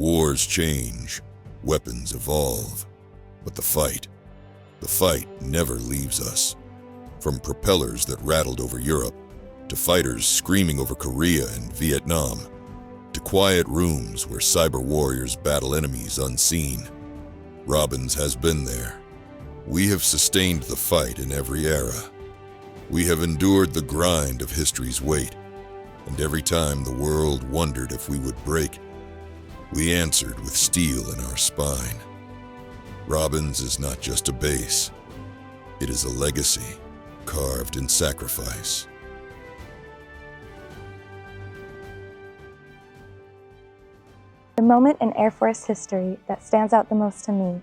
Wars change, weapons evolve, but the fight never leaves us. From propellers that rattled over Europe, to fighters screaming over Korea and Vietnam, to quiet rooms where cyber warriors battle enemies unseen, Robbins has been there. We have sustained the fight in every era. We have endured the grind of history's weight, and every time the world wondered if we would break, we answered with steel in our spine. Robbins is not just a base, it is a legacy carved in sacrifice. The moment in Air Force history that stands out the most to me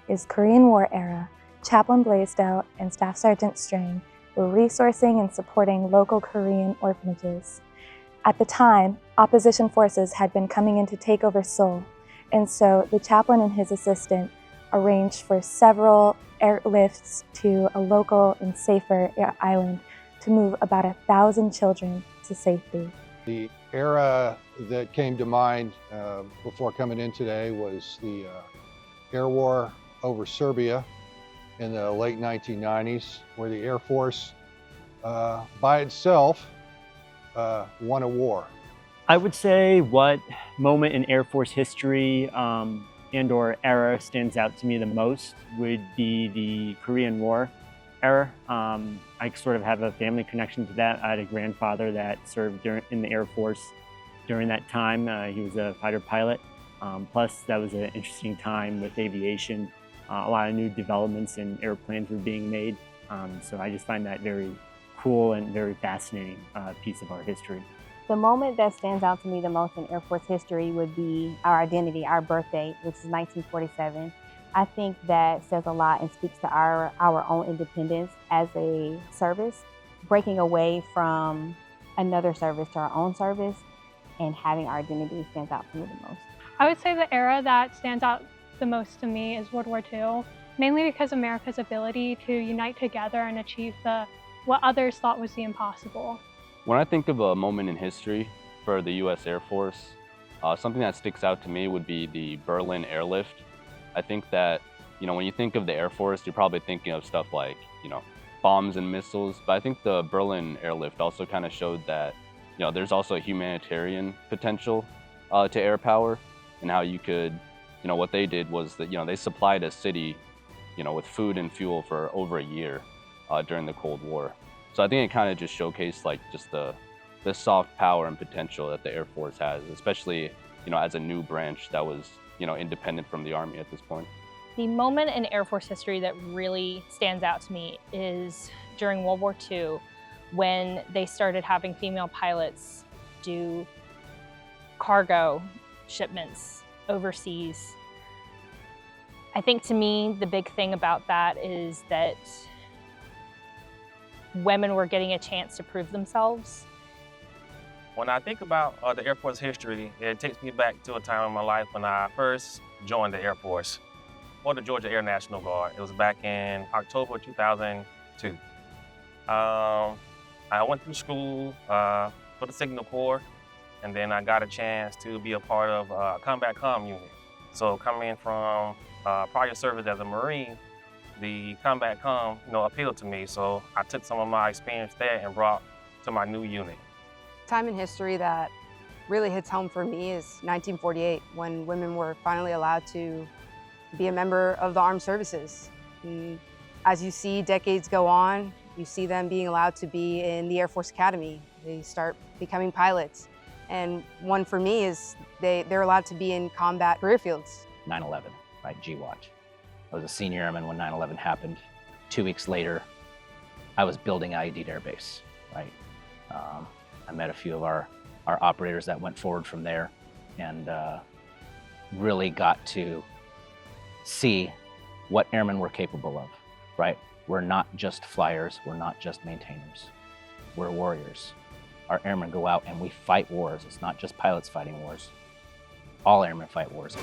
is Korean War era. Chaplain Blaisdell and Staff Sergeant Strang were resourcing and supporting local Korean orphanages. At the time, opposition forces had been coming in to take over Seoul, and so the chaplain and his assistant arranged for several airlifts to a local and safer island to move about 1,000 children to safety. The era that came to mind before coming in today was the air war over Serbia in the late 1990s, where the Air Force by itself won a war. I would say what moment in Air Force history and/or era stands out to me the most would be the Korean War era. I sort of have a family connection to that. I had a grandfather that served in the Air Force during that time. He was a fighter pilot. Plus, that was an interesting time with aviation. A lot of new developments and airplanes were being made. So I just find that very cool and very fascinating piece of our history. The moment that stands out to me the most in Air Force history would be our identity, our birth date, which is 1947. I think that says a lot and speaks to our own independence as a service, breaking away from another service to our own service, and having our identity stands out to me the most. I would say the era that stands out the most to me is World War II, mainly because America's ability to unite together and achieve what others thought was the impossible. When I think of a moment in history for the U.S. Air Force, something that sticks out to me would be the Berlin airlift. I think that, when you think of the Air Force, you're probably thinking of stuff like, bombs and missiles. But I think the Berlin airlift also kind of showed that, there's also a humanitarian potential to air power, and how you could, what they did was that, they supplied a city, with food and fuel for over a year during the Cold War. So I think it kind of just showcased just the soft power and potential that the Air Force has, especially, as a new branch that was, independent from the Army at this point. The moment in Air Force history that really stands out to me is during World War II, when they started having female pilots do cargo shipments overseas. I think to me, the big thing about that is that women were getting a chance to prove themselves. When I think about the Air Force history, it takes me back to a time in my life when I first joined the Air Force, or the Georgia Air National Guard. It was back in October 2002. I went through school for the Signal Corps, and then I got a chance to be a part of a combat comm unit. So coming from prior service as a Marine, the combat comm, appealed to me. So I took some of my experience there and brought to my new unit. Time in history that really hits home for me is 1948, when women were finally allowed to be a member of the armed services. And as you see decades go on, you see them being allowed to be in the Air Force Academy. They start becoming pilots. And one for me is they're allowed to be in combat career fields. 9/11, right, G-Watch. I was a senior airman when 9/11 happened. 2 weeks later, I was building IED Air Base, right? I met a few of our operators that went forward from there, and really got to see what airmen were capable of, right? We're not just flyers, we're not just maintainers, we're warriors. Our airmen go out and we fight wars. It's not just pilots fighting wars. All airmen fight wars.